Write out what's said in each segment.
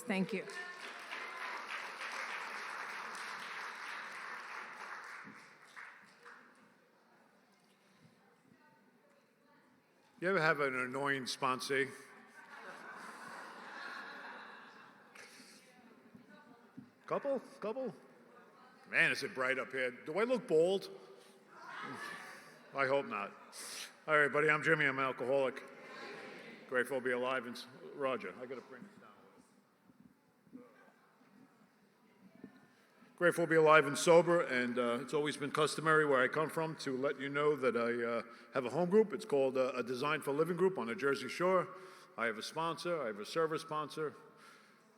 Thank you. You ever have an annoying sponsee? Couple? Man, is it bright up here. Do I look bald? I hope not. All right, buddy, I'm Jimmy. I'm an alcoholic. Grateful to be alive. And Roger, I got to bring this down. Grateful to be alive and sober, and it's always been customary where I come from to let you know that I have a home group. It's called a Design for Living group on the Jersey Shore. I have a sponsor. I have a service sponsor.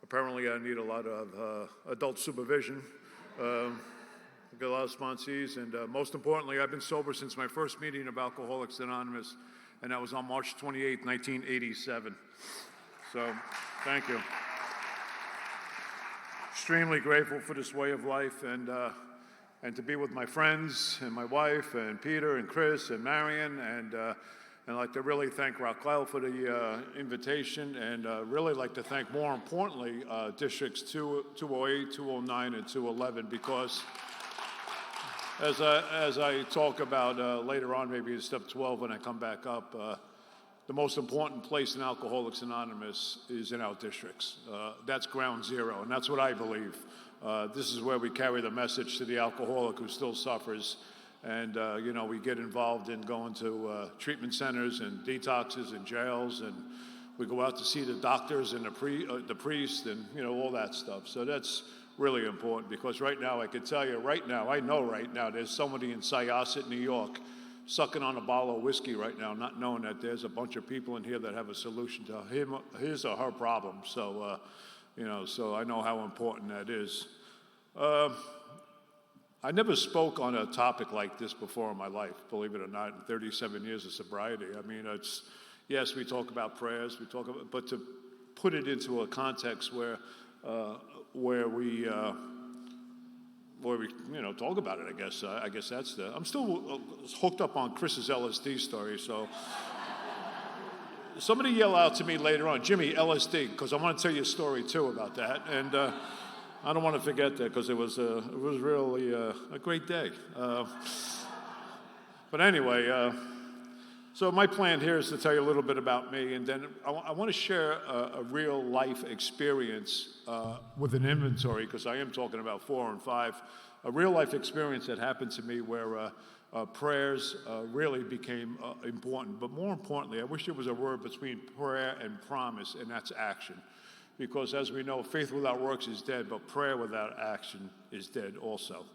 Apparently, I need a lot of adult supervision. I've got a lot of sponsees, and most importantly, I've been sober since my first meeting of Alcoholics Anonymous, and that was on March 28, 1987. So, thank you. Extremely grateful for this way of life, and to be with my friends and my wife and Peter and Chris and Marion, and I'd like to really thank Raquel for the invitation, and really like to thank, more importantly, Districts 208, 209, and 211, because as I talk about later on, maybe in step 12 when I come back up, the most important place in Alcoholics Anonymous is in our districts. That's ground zero, and that's what I believe. This is where we carry the message to the alcoholic who still suffers. And, we get involved in going to treatment centers and detoxes and jails, and we go out to see the doctors and the priest and, all that stuff. So that's really important, because right now, I can tell you I know right now, there's somebody in Syosset, New York, sucking on a bottle of whiskey right now, not knowing that there's a bunch of people in here that have a solution to his or her problem. So, so I know how important that is. I never spoke on a topic like this before in my life, believe it or not, in 37 years of sobriety. I mean, yes, we talk about prayers, but to put it into a context where we talk about it, I guess that's I'm still hooked up on Chris's LSD story, so somebody yell out to me later on, Jimmy, LSD, because I want to tell you a story too about that, and I don't want to forget that, because it was really a great day. But anyway, so my plan here is to tell you a little bit about me, and then I want to share a real life experience with an inventory, because I am talking about 4 and 5, a real life experience that happened to me where prayers really became important. But more importantly, I wish there was a word between prayer and promise, and that's action. Because as we know, faith without works is dead, but prayer without action is dead also.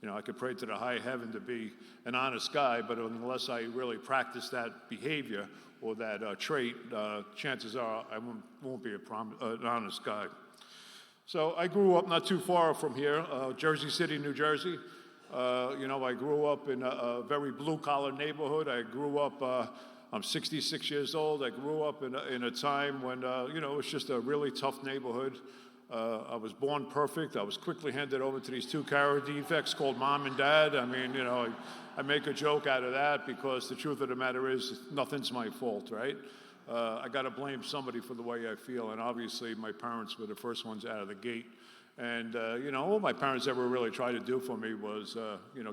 I could pray to the high heaven to be an honest guy, but unless I really practice that behavior or that trait, chances are I won't be an honest guy. So I grew up not too far from here, Jersey City, New Jersey. I grew up in a very blue-collar neighborhood. I grew up I'm 66 years old. I grew up in a time when, it was just a really tough neighborhood. I was born perfect. I was quickly handed over to these 2 character defects called mom and dad. I mean, I make a joke out of that, because the truth of the matter is nothing's my fault, right? I got to blame somebody for the way I feel, and obviously my parents were the first ones out of the gate. And, all my parents ever really tried to do for me was,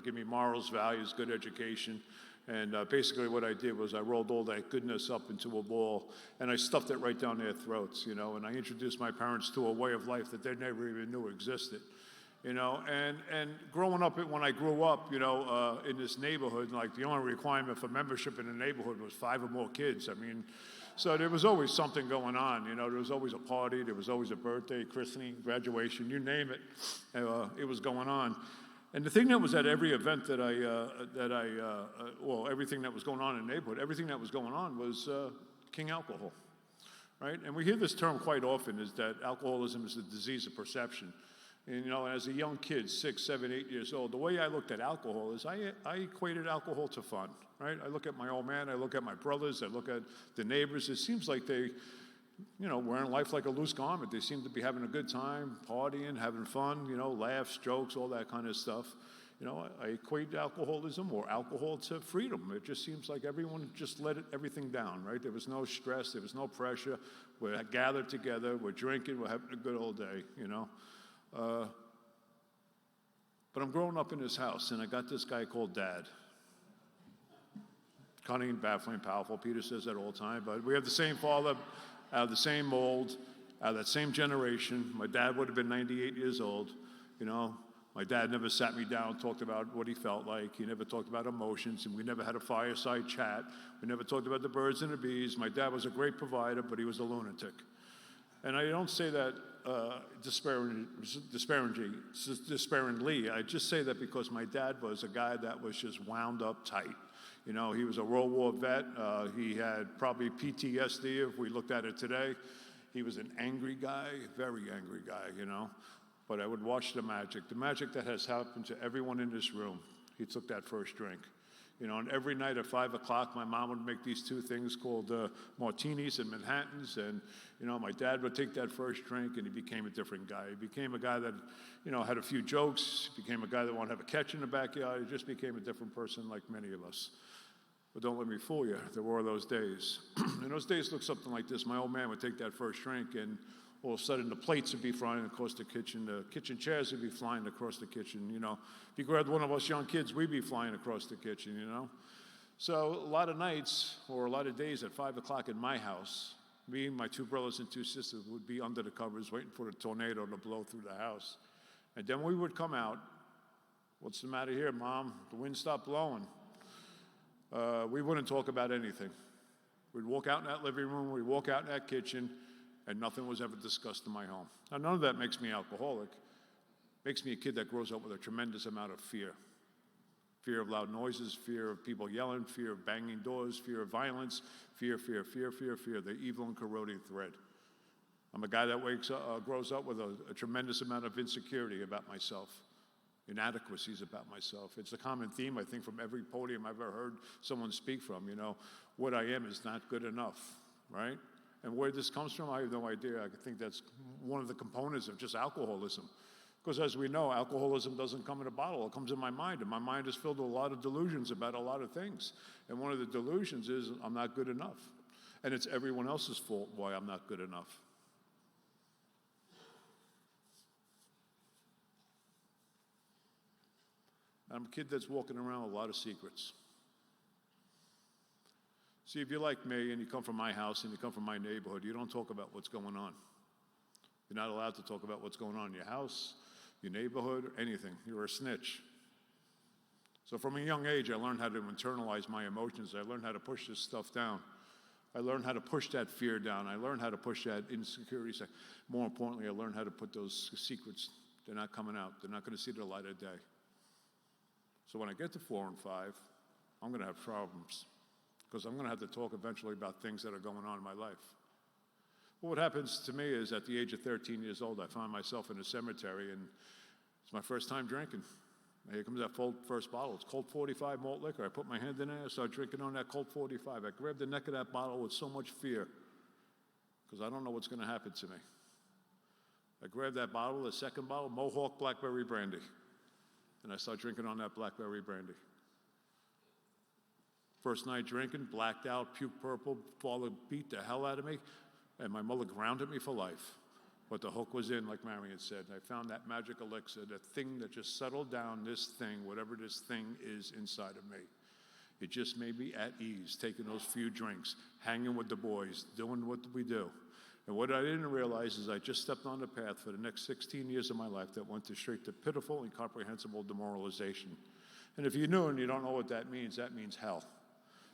give me morals, values, good education. And basically what I did was I rolled all that goodness up into a ball, and I stuffed it right down their throats, and I introduced my parents to a way of life that they never even knew existed, and growing up, when I grew up, in this neighborhood, like the only requirement for membership in the neighborhood was 5 or more kids. I mean, so there was always something going on, there was always a party, there was always a birthday, christening, graduation, you name it, it was going on. And the thing that was at every event everything that was going on in the neighborhood, everything that was going on was King Alcohol, right? And we hear this term quite often, is that alcoholism is a disease of perception. And, as a young kid, 6, 7, 8 years old, the way I looked at alcohol is I equated alcohol to fun, right? I look at my old man, I look at my brothers, I look at the neighbors. It seems like they, wearing life like a loose garment. They seem to be having a good time, partying, having fun, laughs, jokes, all that kind of stuff. You know, I equate alcoholism or alcohol to freedom. It just seems like everyone just let everything down, right? There was no stress, there was no pressure. We're gathered together, we're drinking, we're having a good old day, you know. But I'm growing up in this house, and I got this guy called Dad. Cunning, baffling, powerful. Peter says that all the time. But we have the same father, out of the same mold, out of that same generation. My dad would have been 98 years old, you know. My dad never sat me down and talked about what he felt like. He never talked about emotions, and we never had a fireside chat. We never talked about the birds and the bees. My dad was a great provider, but he was a lunatic. And I don't say that despairingly. I just say that because my dad was a guy that was just wound up tight. You know, he was a World War vet. He had probably PTSD if we looked at it today. He was an angry guy, very angry guy, you know. But I would watch the magic that has happened to everyone in this room. He took that first drink. You know, and every night at 5 o'clock, my mom would make these two things called martinis and Manhattans. And, you know, my dad would take that first drink, and he became a different guy. He became a guy that, you know, had a few jokes. He became a guy that wanted to have a catch in the backyard. He just became a different person like many of us. But don't let me fool you. There were those days. And those days looked something like this. My old man would take that first drink, and all of a sudden the plates would be flying across the kitchen chairs would be flying across the kitchen, you know. If you grabbed one of us young kids, we'd be flying across the kitchen, you know. So a lot of nights or a lot of days at 5 o'clock in my house, me and my two brothers and two sisters would be under the covers waiting for the tornado to blow through the house. And then we would come out. What's the matter here, Mom? The wind stopped blowing. We wouldn't talk about anything. We'd walk out in that living room, we'd walk out in that kitchen, and nothing was ever discussed in my home. Now, none of that makes me alcoholic. It makes me a kid that grows up with a tremendous amount of fear. Fear of loud noises, fear of people yelling, fear of banging doors, fear of violence, fear, the evil and corroding thread. I'm a guy that grows up with a tremendous amount of insecurity about myself, inadequacies about myself. It's a common theme, I think, from every podium I've ever heard someone speak from. You know, what I am is not good enough, right? And where this comes from, I have no idea. I think that's one of the components of just alcoholism. Because as we know, alcoholism doesn't come in a bottle. It comes in my mind, and my mind is filled with a lot of delusions about a lot of things. And one of the delusions is I'm not good enough. And it's everyone else's fault why I'm not good enough. I'm a kid that's walking around with a lot of secrets. See, if you're like me and you come from my house and you come from my neighborhood, you don't talk about what's going on. You're not allowed to talk about what's going on in your house, your neighborhood, anything. You're a snitch. So from a young age, I learned how to internalize my emotions. I learned how to push this stuff down. I learned how to push that fear down. I learned how to push that insecurity. More importantly, I learned how to put those secrets. They're not coming out. They're not going to see the light of day. So when I get to 4 and 5, I'm going to have problems because I'm going to have to talk eventually about things that are going on in my life. Well, what happens to me is at the age of 13 years old, I find myself in a cemetery, and it's my first time drinking. And here comes that first bottle. It's Colt 45 malt liquor. I put my hand in there, I start drinking on that Colt 45. I grab the neck of that bottle with so much fear because I don't know what's going to happen to me. I grab that bottle, the second bottle, Mohawk Blackberry Brandy. And I start drinking on that blackberry brandy. First night drinking, blacked out, puke purple, father beat the hell out of me, and my mother grounded me for life. But the hook was in, like Marion said. I found that magic elixir, the thing that just settled down this thing, whatever this thing is inside of me. It just made me at ease, taking those few drinks, hanging with the boys, doing what we do. And what I didn't realize is I just stepped on the path for the next 16 years of my life that went straight to pitiful, incomprehensible demoralization. And if you're new and you don't know what that means hell.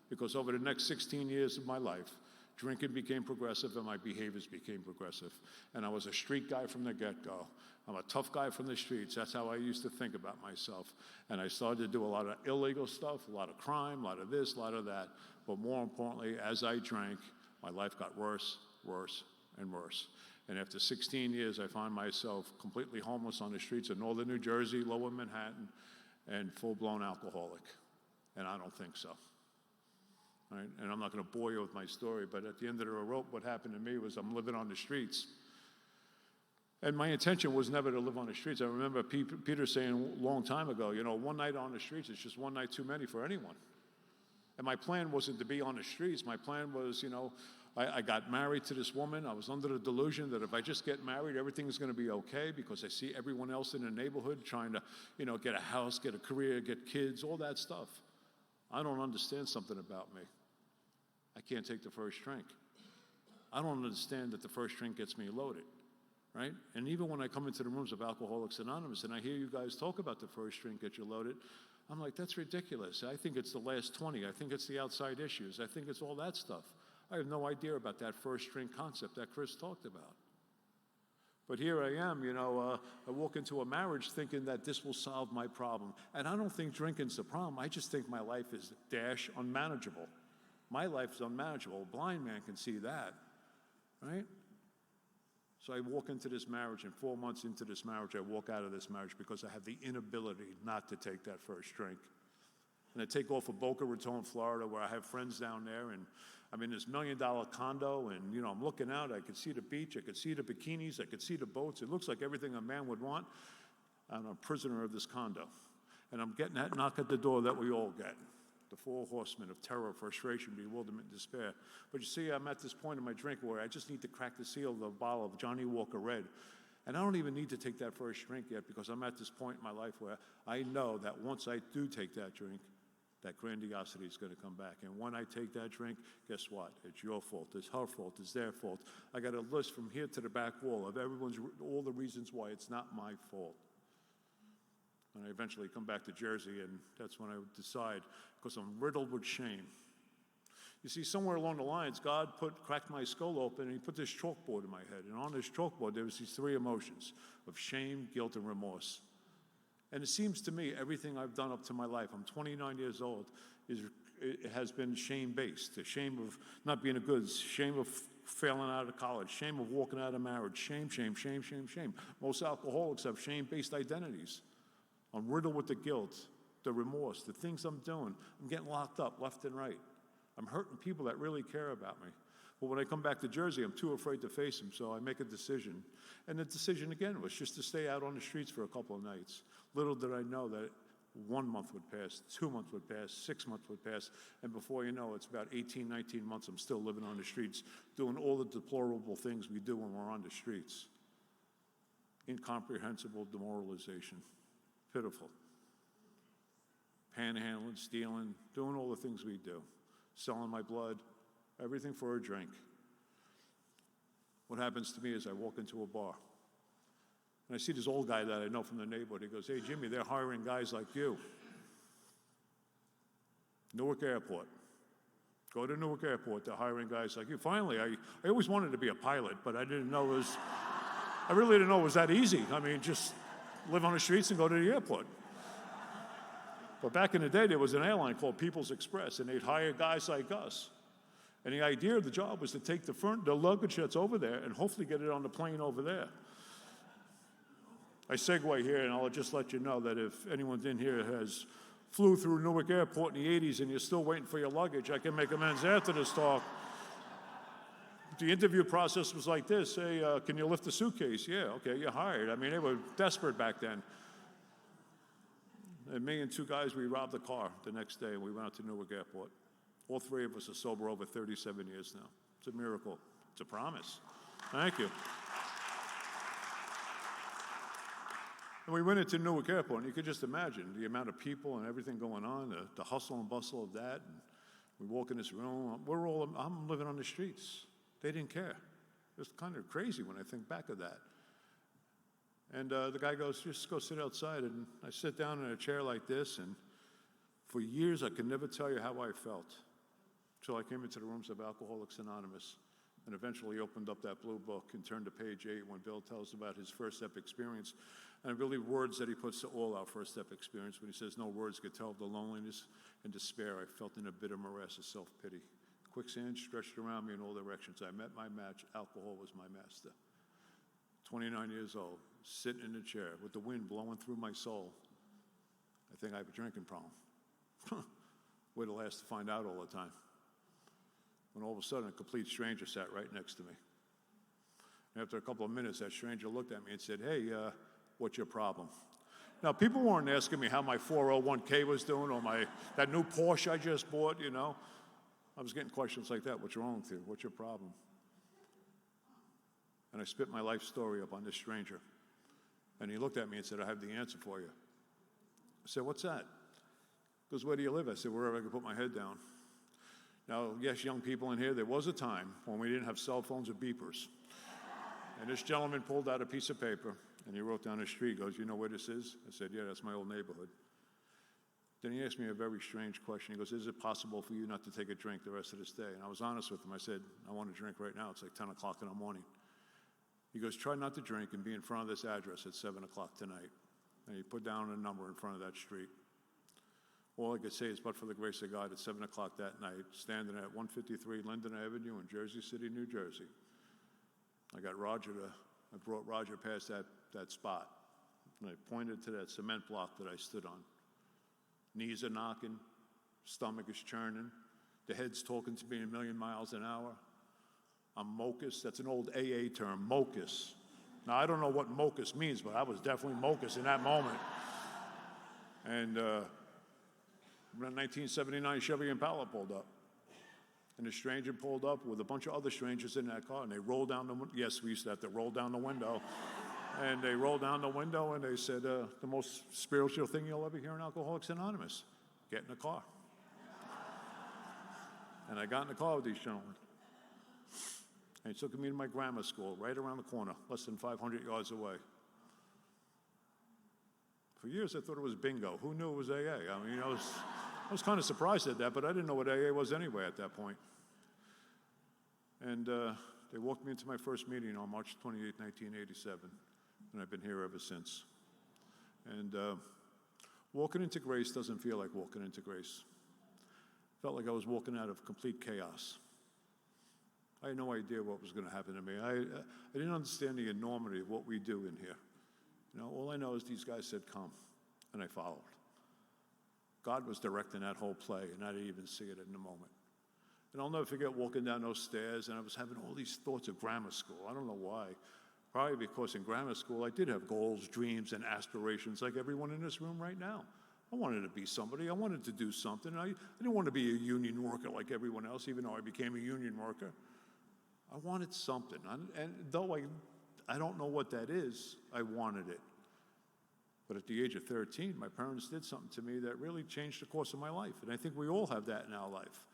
Because over the next 16 years of my life, drinking became progressive and my behaviors became progressive. And I was a street guy from the get-go. I'm a tough guy from the streets. That's how I used to think about myself. And I started to do a lot of illegal stuff, a lot of crime, a lot of this, a lot of that. But more importantly, as I drank, my life got worse, worse, and worse. And after 16 years, I find myself completely homeless on the streets of northern New Jersey, lower Manhattan, and full-blown alcoholic. And I don't think so. Right? And I'm not going to bore you with my story, but at the end of the rope, what happened to me was I'm living on the streets. And my intention was never to live on the streets. I remember Peter saying a long time ago, one night on the streets is just one night too many for anyone. And my plan wasn't to be on the streets. My plan was, I got married to this woman. I was under the delusion that if I just get married, everything's going to be okay, because I see everyone else in the neighborhood trying to, get a house, get a career, get kids, all that stuff. I don't understand something about me. I can't take the first drink. I don't understand that the first drink gets me loaded, right? And even when I come into the rooms of Alcoholics Anonymous and I hear you guys talk about the first drink get you loaded, I'm like, that's ridiculous. I think it's the last 20. I think it's the outside issues. I think it's all that stuff. I have no idea about that first drink concept that Chris talked about. But here I am, I walk into a marriage thinking that this will solve my problem. And I don't think drinking's the problem. I just think my life is unmanageable. My life is unmanageable. A blind man can see that, right? So I walk into this marriage, and 4 months into this marriage, I walk out of this marriage because I have the inability not to take that first drink. And I take off for Boca Raton, Florida, where I have friends down there, and I'm in this $1 million condo, and I'm looking out. I could see the beach, I could see the bikinis, I could see the boats. It looks like everything a man would want. I'm a prisoner of this condo, and I'm getting that knock at the door that we all get. The 4 horsemen of terror, frustration, bewilderment, and despair. But you see, I'm at this point in my drink where I just need to crack the seal of the bottle of Johnny Walker Red. And I don't even need to take that first drink yet, because I'm at this point in my life where I know that once I do take that drink, that grandiosity is going to come back. And when I take that drink, guess what? It's your fault. It's her fault. It's their fault. I got a list from here to the back wall of all the reasons why it's not my fault. And I eventually come back to Jersey, and that's when I decide, because I'm riddled with shame. You see, somewhere along the lines, God cracked my skull open, and he put this chalkboard in my head. And on this chalkboard, there was these 3 emotions of shame, guilt, and remorse. And it seems to me everything I've done up to my life, I'm 29 years old, it has been shame-based. The shame of not being a good, shame of failing out of college, shame of walking out of marriage, shame, shame, shame, shame, shame. Most alcoholics have shame-based identities. I'm riddled with the guilt, the remorse, the things I'm doing. I'm getting locked up left and right. I'm hurting people that really care about me. But when I come back to Jersey, I'm too afraid to face them, so I make a decision. And the decision, again, was just to stay out on the streets for a couple of nights. Little did I know that 1 month would pass, 2 months would pass, 6 months would pass, and before you know it, it's about 18, 19 months I'm still living on the streets, doing all the deplorable things we do when we're on the streets. Incomprehensible demoralization. Pitiful. Panhandling, stealing, doing all the things we do. Selling my blood, everything for a drink. What happens to me is I walk into a bar, and I see this old guy that I know from the neighborhood. He goes, "Hey, Jimmy, they're hiring guys like you." Newark Airport. Go to Newark Airport, they're hiring guys like you. Finally, I always wanted to be a pilot, but I didn't know I really didn't know it was that easy. I mean, just live on the streets and go to the airport. But back in the day, there was an airline called People's Express, and they'd hire guys like us. And the idea of the job was to take the luggage that's over there and hopefully get it on the plane over there. I segue here, and I'll just let you know that if anyone in here has flew through Newark Airport in the 80s and you're still waiting for your luggage, I can make amends after this talk. The interview process was like this. Hey, can you lift the suitcase? Yeah, okay, you're hired. I mean, they were desperate back then. And me and 2 guys, we robbed a car the next day, and we went out to Newark Airport. All 3 of us are sober over 37 years now. It's a miracle. It's a promise. Thank you. And we went into Newark Airport, and you could just imagine the amount of people and everything going on, the hustle and bustle of that. And we walk in this room. I'm living on the streets. They didn't care. It's kind of crazy when I think back of that. And the guy goes, "Just go sit outside." And I sit down in a chair like this, and for years I could never tell you how I felt until I came into the rooms of Alcoholics Anonymous and eventually opened up that blue book and turned to page 8 when Bill tells about his first step experience. And I believe words that he puts to all our first step experience when he says, "No words could tell of the loneliness and despair I felt in a bitter morass of self-pity. Quicksand stretched around me in all directions. I met my match. Alcohol was my master." 29 years old, sitting in a chair with the wind blowing through my soul. I think I have a drinking problem. Wait till last to find out all the time. When all of a sudden a complete stranger sat right next to me. After a couple of minutes, that stranger looked at me and said, "Hey, what's your problem?" Now, people weren't asking me how my 401k was doing or that new Porsche I just bought, you know. I was getting questions like that. What's wrong with you? What's your problem? And I spit my life story up on this stranger. And he looked at me and said, "I have the answer for you." I said, "What's that?" He goes, "Where do you live?" I said, "Wherever I can put my head down." Now, yes, young people in here, there was a time when we didn't have cell phones or beepers. And this gentleman pulled out a piece of paper, and he wrote down the street. He goes, "You know where this is?" I said, "Yeah, that's my old neighborhood." Then he asked me a very strange question. He goes, "Is it possible for you not to take a drink the rest of this day?" And I was honest with him. I said, "I want to drink right now. It's like 10 o'clock in the morning." He goes, "Try not to drink and be in front of this address at 7 o'clock tonight." And he put down a number in front of that street. All I could say is, but for the grace of God, at 7 o'clock that night, standing at 153 Linden Avenue in Jersey City, New Jersey, I brought Roger past that spot, and I pointed to that cement block that I stood on. Knees are knocking, stomach is churning, the head's talking to me a million miles an hour. I'm mocus. That's an old AA term, mocus. Now, I don't know what mocus means, but I was definitely mocus in that moment. And a 1979 Chevy Impala pulled up. And a stranger pulled up with a bunch of other strangers in that car, and they rolled down the window. Yes, we used to have to roll down the window. And they rolled down the window, and they said, "The most spiritual thing you'll ever hear in Alcoholics Anonymous, get in the car." And I got in the car with these gentlemen. And he took me to my grammar school, right around the corner, less than 500 yards away. For years, I thought it was bingo. Who knew it was AA? I mean, I was kind of surprised at that, but I didn't know what AA was anyway at that point. And they walked me into my first meeting on March 28, 1987, and I've been here ever since. And walking into grace doesn't feel like walking into grace. Felt like I was walking out of complete chaos. I had no idea what was going to happen to me. I didn't understand the enormity of what we do in here. You know, all I know is these guys said, "Come," and I followed. God was directing that whole play, and I didn't even see it in the moment. And I'll never forget walking down those stairs, and I was having all these thoughts of grammar school. I don't know why. Probably because in grammar school, I did have goals, dreams, and aspirations like everyone in this room right now. I wanted to be somebody. I wanted to do something. I didn't want to be a union worker like everyone else, even though I became a union worker. I wanted something. And though I don't know what that is, I wanted it. But at the age of 13, my parents did something to me that really changed the course of my life. And I think we all have that in our life.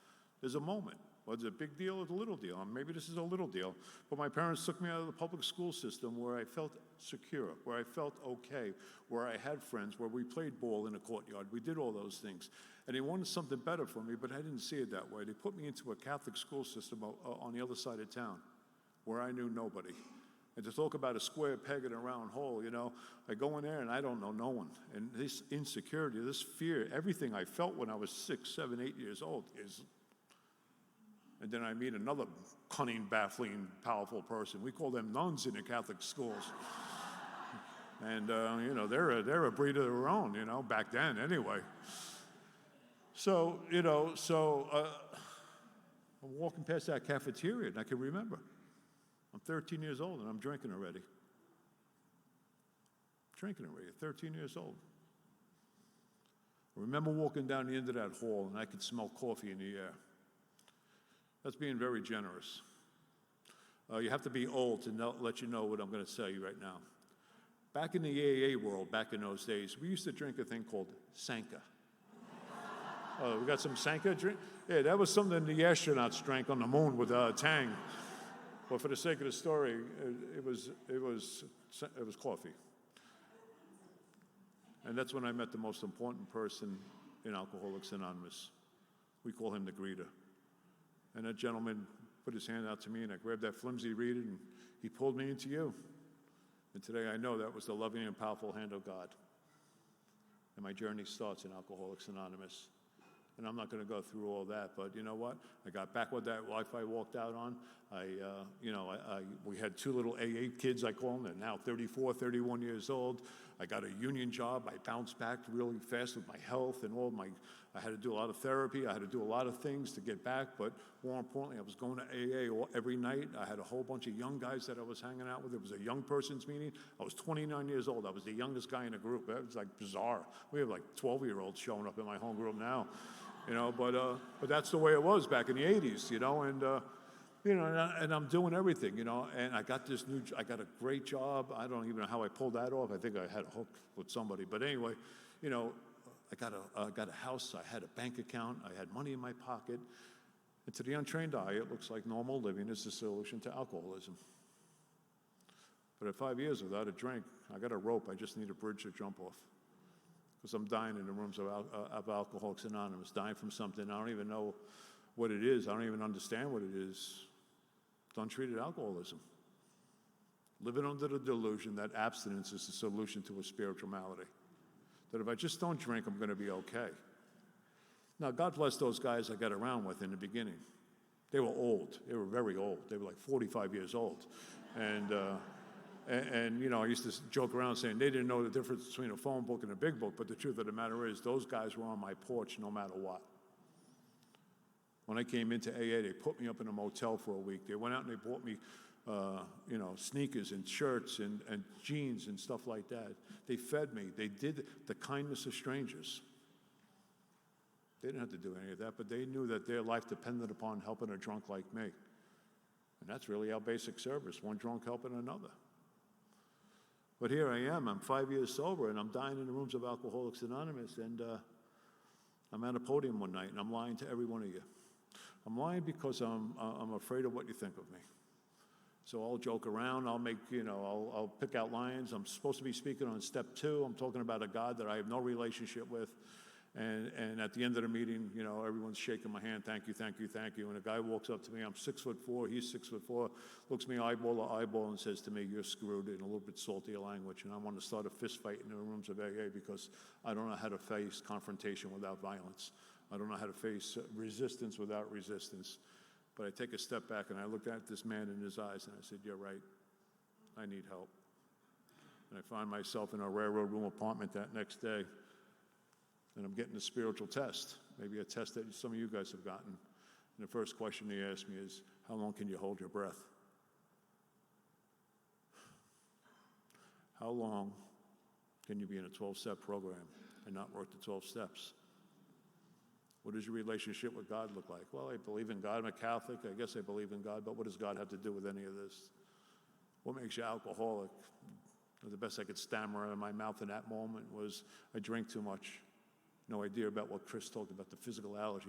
There's a moment, whether it's a big deal or a little deal. Maybe this is a little deal. But my parents took me out of the public school system where I felt secure, where I felt okay, where I had friends, where we played ball in the courtyard. We did all those things. And they wanted something better for me, but I didn't see it that way. They put me into a Catholic school system on the other side of town where I knew nobody. And to talk about a square peg in a round hole, you know, I go in there and I don't know no one. And this insecurity, this fear, everything I felt when I was 6, 7, 8 years old is... And then I meet another cunning, baffling, powerful person. We call them nuns in the Catholic schools. And, you know, they're a breed of their own, you know, back then anyway. So, you know, I'm walking past that cafeteria and I can remember. I'm 13 years old and I'm drinking already. 13 years old. I remember walking down the end of that hall and I could smell coffee in the air. That's being very generous. You have to be old to let you know what I'm going to tell you right now. Back in the AA world, back in those days, we used to drink a thing called Sanka. Oh, we got some Sanka drink? Yeah, that was something the astronauts drank on the moon with Tang. But for the sake of the story, it was coffee. And that's when I met the most important person in Alcoholics Anonymous. We call him the greeter. And that gentleman put his hand out to me, and I grabbed that flimsy reed, and he pulled me into you. And today I know that was the loving and powerful hand of God. And my journey starts in Alcoholics Anonymous. And I'm not going to go through all that, but you know what? I got back with that life I walked out on. We had two little AA kids, I call them. They're now 34, 31 years old. I got a union job. I bounced back really fast with my health and I had to do a lot of therapy. I had to do a lot of things to get back, but more importantly, I was going to AA every night. I had a whole bunch of young guys that I was hanging out with. It was a young person's meeting. I was 29 years old. I was the youngest guy in the group. It was like bizarre. We have like 12-year-olds showing up in my home group now, but that's the way it was back in the 80s, and I'm doing everything, and I got a great job. I don't even know how I pulled that off. I think I had a hook with somebody. But anyway, I got a house. I had a bank account. I had money in my pocket. And to the untrained eye, it looks like normal living is the solution to alcoholism. But at 5 years without a drink, I got a rope. I just need a bridge to jump off. Because I'm dying in the rooms of Alcoholics Anonymous, dying from something. I don't even know what it is. I don't even understand what it is. It's untreated alcoholism. Living under the delusion that abstinence is the solution to a spiritual malady. That if I just don't drink, I'm going to be okay. Now, God bless those guys I got around with in the beginning. They were old. They were very old. They were like 45 years old. And I used to joke around saying they didn't know the difference between a phone book and a big book, but the truth of the matter is those guys were on my porch no matter what. When I came into AA, they put me up in a motel for a week. They went out and they bought me sneakers and shirts and jeans and stuff like that. They fed me. They did the kindness of strangers. They didn't have to do any of that, but they knew that their life depended upon helping a drunk like me. And that's really our basic service, one drunk helping another. But here I am, I'm 5 years sober, and I'm dying in the rooms of Alcoholics Anonymous, and I'm at a podium one night, and I'm lying to every one of you. I'm lying because I'm afraid of what you think of me. So I'll joke around, I'll pick out lines. I'm supposed to be speaking on step 2. I'm talking about a God that I have no relationship with. And at the end of the meeting, everyone's shaking my hand, thank you, thank you, thank you. And a guy walks up to me, I'm 6'4", he's 6'4", looks me eyeball to eyeball and says to me, you're screwed, in a little bit saltier language. And I want to start a fist fight in the rooms of AA because I don't know how to face confrontation without violence. I don't know how to face resistance without resistance. But I take a step back and I looked at this man in his eyes and I said, you're right, I need help. And I find myself in a railroad room apartment that next day. And I'm getting a spiritual test, maybe a test that some of you guys have gotten. And the first question he asked me is, how long can you hold your breath? How long can you be in a 12-step program and not work the 12 steps? What does your relationship with God look like? Well, I believe in God. I'm a Catholic. I guess I believe in God. But what does God have to do with any of this? What makes you alcoholic? The best I could stammer out of my mouth in that moment was, I drink too much. No idea about what Chris talked about, the physical allergy,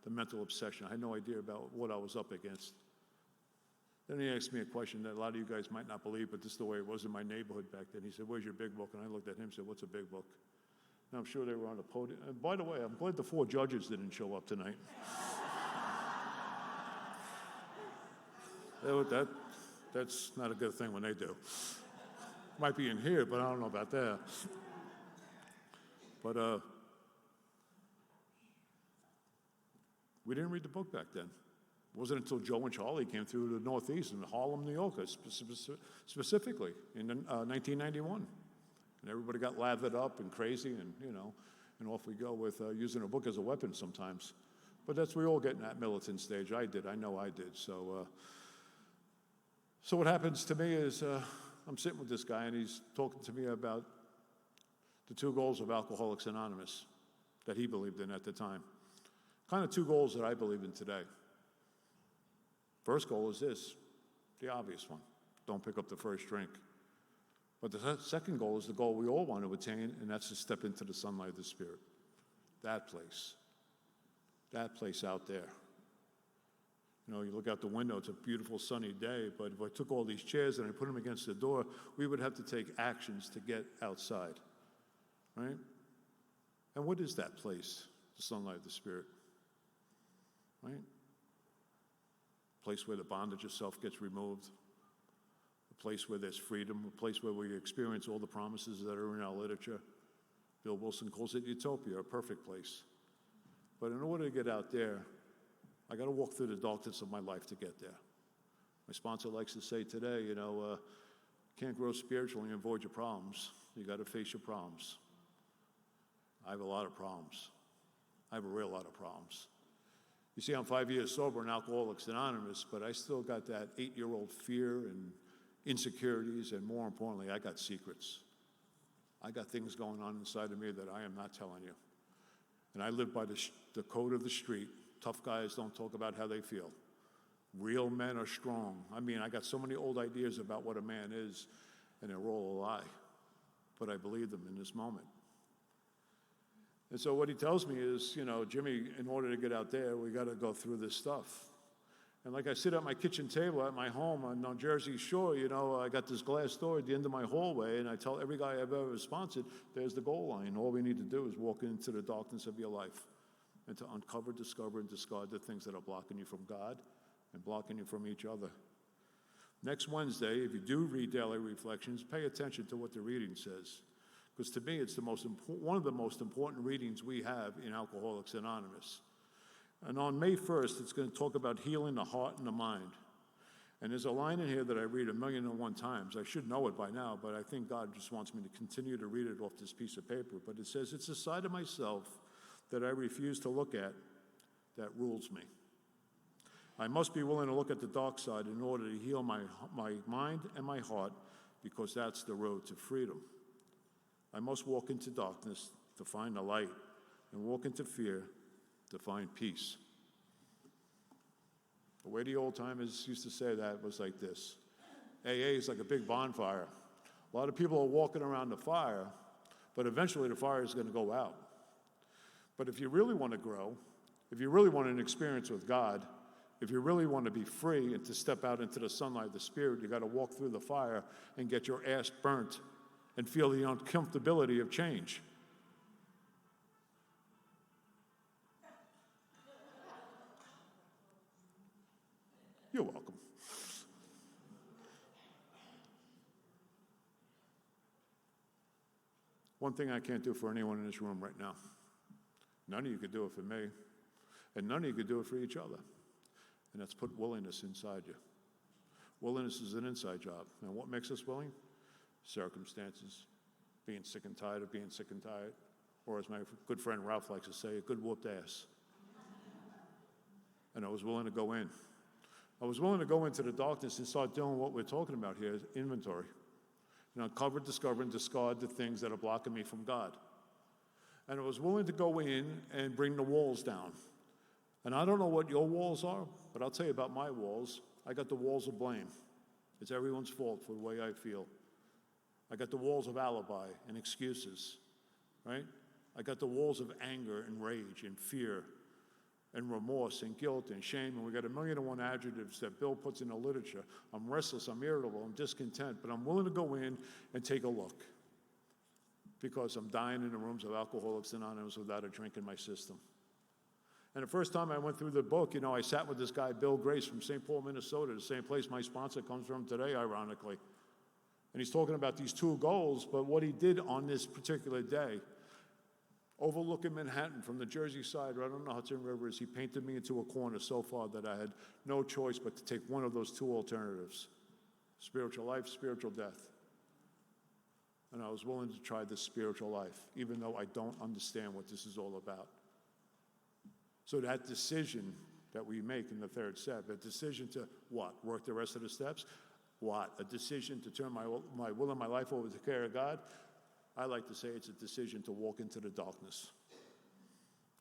the mental obsession. I had no idea about what I was up against. Then he asked me a question that a lot of you guys might not believe, but this is the way it was in my neighborhood back then. He said, where's your big book? And I looked at him and said, what's a big book? And I'm sure they were on the podium. And by the way, I'm glad the 4 judges didn't show up tonight. That's not a good thing when they do. Might be in here, but I don't know about that. But we didn't read the book back then. It wasn't until Joe and Charlie came through the Northeast in Harlem, New York, specifically in 1991. And everybody got lathered up and crazy, and off we go with using a book as a weapon sometimes. But that's we all get in that militant stage. I did. I know I did. So what happens to me is I'm sitting with this guy, and he's talking to me about the 2 goals of Alcoholics Anonymous that he believed in at the time. Kind of 2 goals that I believe in today. First goal is this, the obvious one. Don't pick up the first drink. But the second goal is the goal we all want to attain, and that's to step into the sunlight of the Spirit. That place out there. You look out the window, it's a beautiful sunny day, but if I took all these chairs and I put them against the door, we would have to take actions to get outside, right? And what is that place, the sunlight of the Spirit, right? A place where the bondage of self gets removed, a place where there's freedom, a place where we experience all the promises that are in our literature. Bill Wilson calls it utopia, a perfect place. But in order to get out there, I got to walk through the darkness of my life to get there. My sponsor likes to say today, can't grow spiritually and avoid your problems. You got to face your problems. I have a lot of problems. I have a real lot of problems. You see, I'm 5 years sober in Alcoholics Anonymous, but I still got that 8-year-old fear and insecurities, and more importantly, I got secrets. I got things going on inside of me that I am not telling you. And I live by the code of the street. Tough guys don't talk about how they feel. Real men are strong. I mean, I got so many old ideas about what a man is, and they're all a lie. But I believe them in this moment. And so what he tells me is, Jimmy, in order to get out there, we got to go through this stuff. And like I sit at my kitchen table at my home on Jersey Shore, I got this glass door at the end of my hallway, and I tell every guy I've ever sponsored, there's the goal line. All we need to do is walk into the darkness of your life and to uncover, discover, and discard the things that are blocking you from God and blocking you from each other. Next Wednesday, if you do read Daily Reflections, pay attention to what the reading says. Because to me, it's one of the most important readings we have in Alcoholics Anonymous. And on May 1st, it's going to talk about healing the heart and the mind. And there's a line in here that I read 1,001 times. I should know it by now, but I think God just wants me to continue to read it off this piece of paper. But it says, it's a side of myself that I refuse to look at that rules me. I must be willing to look at the dark side in order to heal my mind and my heart, because that's the road to freedom. I must walk into darkness to find the light, and walk into fear to find peace. The way the old timers used to say that was like this. AA is like a big bonfire. A lot of people are walking around the fire, but eventually the fire is going to go out. But if you really want to grow, if you really want an experience with God, if you really want to be free and to step out into the sunlight of the Spirit, you got to walk through the fire and get your ass burnt and feel the uncomfortability of change. You're welcome. One thing I can't do for anyone in this room right now. None of you could do it for me, and none of you could do it for each other. And that's put willingness inside you. Willingness is an inside job. And what makes us willing? Circumstances. Being sick and tired of being sick and tired. Or as my good friend Ralph likes to say, a good whooped ass. And I was willing to go in. I was willing to go into the darkness and start doing what we're talking about here, inventory. Uncover, discover, and discard the things that are blocking me from God. And I was willing to go in and bring the walls down. And I don't know what your walls are, but I'll tell you about my walls. I got the walls of blame. It's everyone's fault for the way I feel. I got the walls of alibi and excuses, right? I got the walls of anger and rage and fear and remorse and guilt and shame, and we got 1,001 adjectives that Bill puts in the literature. I'm restless, I'm irritable, I'm discontent, but I'm willing to go in and take a look because I'm dying in the rooms of Alcoholics Anonymous without a drink in my system. And the first time I went through the book, I sat with this guy, Bill Grace, from St. Paul, Minnesota, the same place my sponsor comes from today, ironically. And he's talking about these 2 goals, but what he did on this particular day, overlooking Manhattan from the Jersey side, right on the Hudson River, is he painted me into a corner so far that I had no choice but to take one of those 2 alternatives, spiritual life, spiritual death. And I was willing to try this spiritual life, even though I don't understand what this is all about. So that decision that we make in the 3rd step, a decision to what? Work the rest of the steps? What? A decision to turn my will and my life over to the care of God? I like to say it's a decision to walk into the darkness,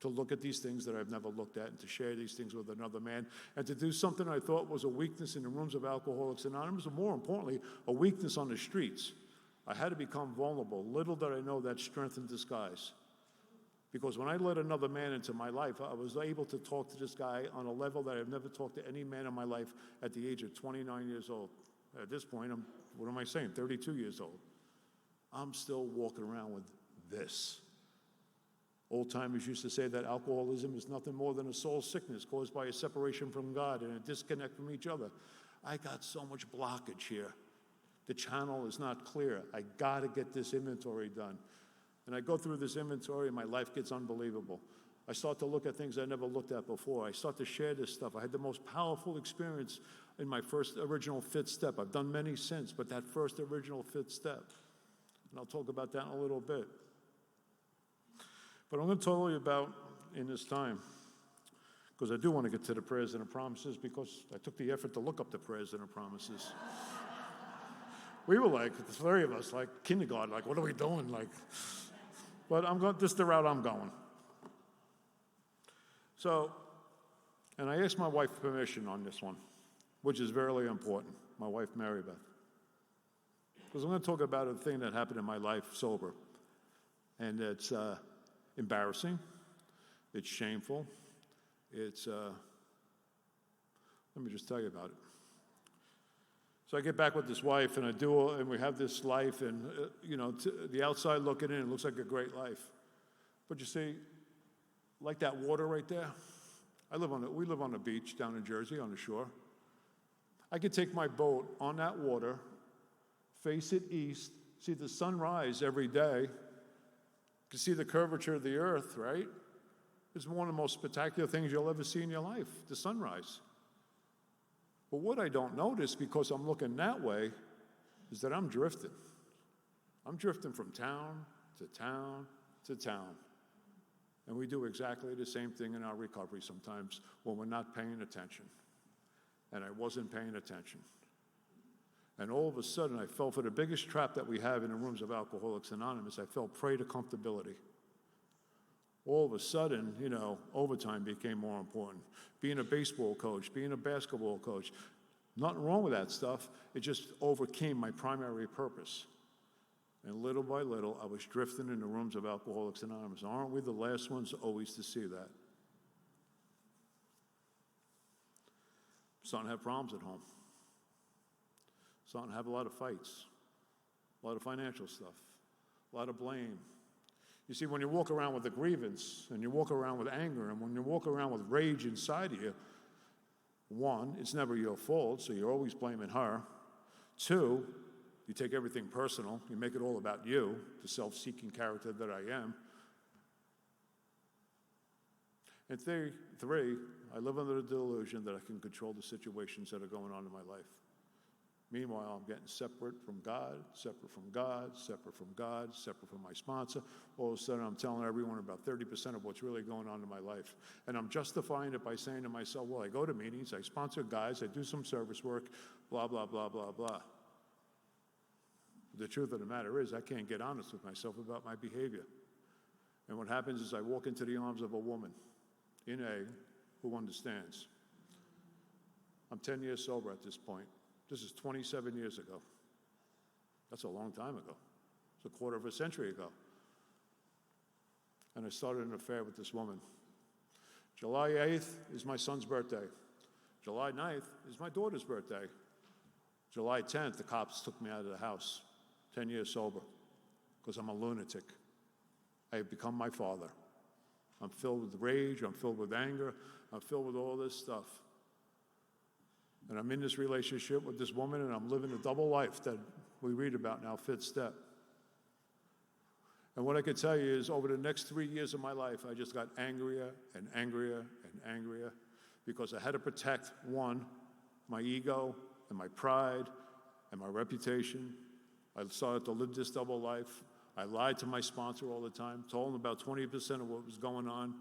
to look at these things that I've never looked at and to share these things with another man, and to do something I thought was a weakness in the rooms of Alcoholics Anonymous, or more importantly, a weakness on the streets. I had to become vulnerable. Little did I know that strength in disguise. Because when I let another man into my life, I was able to talk to this guy on a level that I've never talked to any man in my life at the age of 29 years old. At this point, what am I saying, 32 years old. I'm still walking around with this. Old-timers used to say that alcoholism is nothing more than a soul sickness caused by a separation from God and a disconnect from each other. I got so much blockage here. The channel is not clear. I got to get this inventory done. And I go through this inventory and my life gets unbelievable. I start to look at things I never looked at before. I start to share this stuff. I had the most powerful experience in my first original fifth step. I've done many since, but that first original fifth step. And I'll talk about that in a little bit. But I'm going to tell you about in this time, because I do want to get to the prayers and the promises, because I took the effort to look up the prayers and the promises. We were like, the three of us, like kindergarten, like, what are we doing? Like, but this is the route I'm going. So, and I asked my wife permission on this one, which is very important, my wife, Mary Beth. Because I'm going to talk about a thing that happened in my life sober. And it's embarrassing, it's shameful, it's, let me just tell you about it. So I get back with this wife, and and we have this life, and the outside looking in, it looks like a great life. But you see, like that water right there, we live on the beach down in Jersey, on the shore. I could take my boat on that water, face it east, see the sun rise every day, you can see the curvature of the earth, right? It's one of the most spectacular things you'll ever see in your life, the sunrise. But what I don't notice, because I'm looking that way, is that I'm drifting. I'm drifting from town to town to town. And we do exactly the same thing in our recovery sometimes when we're not paying attention. And I wasn't paying attention. And all of a sudden, I fell for the biggest trap that we have in the rooms of Alcoholics Anonymous. I fell prey to comfortability. All of a sudden, overtime became more important. Being a baseball coach, being a basketball coach, nothing wrong with that stuff. It just overcame my primary purpose. And little by little, I was drifting in the rooms of Alcoholics Anonymous. Aren't we the last ones always to see that? Starting to have problems at home. Starting to have a lot of fights, a lot of financial stuff, a lot of blame. You see, when you walk around with a grievance, and you walk around with anger, and when you walk around with rage inside of you, one, it's never your fault, so you're always blaming her. Two, you take everything personal. You make it all about you, the self-seeking character that I am. And three, I live under the delusion that I can control the situations that are going on in my life. Meanwhile, I'm getting separate from God, separate from God, separate from God, separate from my sponsor. All of a sudden, I'm telling everyone about 30% of what's really going on in my life. And I'm justifying it by saying to myself, well, I go to meetings, I sponsor guys, I do some service work, blah, blah, blah, blah, blah. The truth of the matter is, I can't get honest with myself about my behavior. And what happens is I walk into the arms of a woman in A who understands. I'm 10 years sober at this point. This is 27 years ago. That's a long time ago. It's a quarter of a century ago. And I started an affair with this woman. July 8th is my son's birthday. July 9th is my daughter's birthday. July 10th, the cops took me out of the house, 10 years sober, because I'm a lunatic. I have become my father. I'm filled with rage, I'm filled with anger, I'm filled with all this stuff. And I'm in this relationship with this woman, and I'm living a double life that we read about now, fifth step. And what I can tell you is over the next 3 years of my life, I just got angrier and angrier and angrier because I had to protect, one, my ego and my pride and my reputation. I started to live this double life. I lied to my sponsor all the time, told him about 20% of what was going on.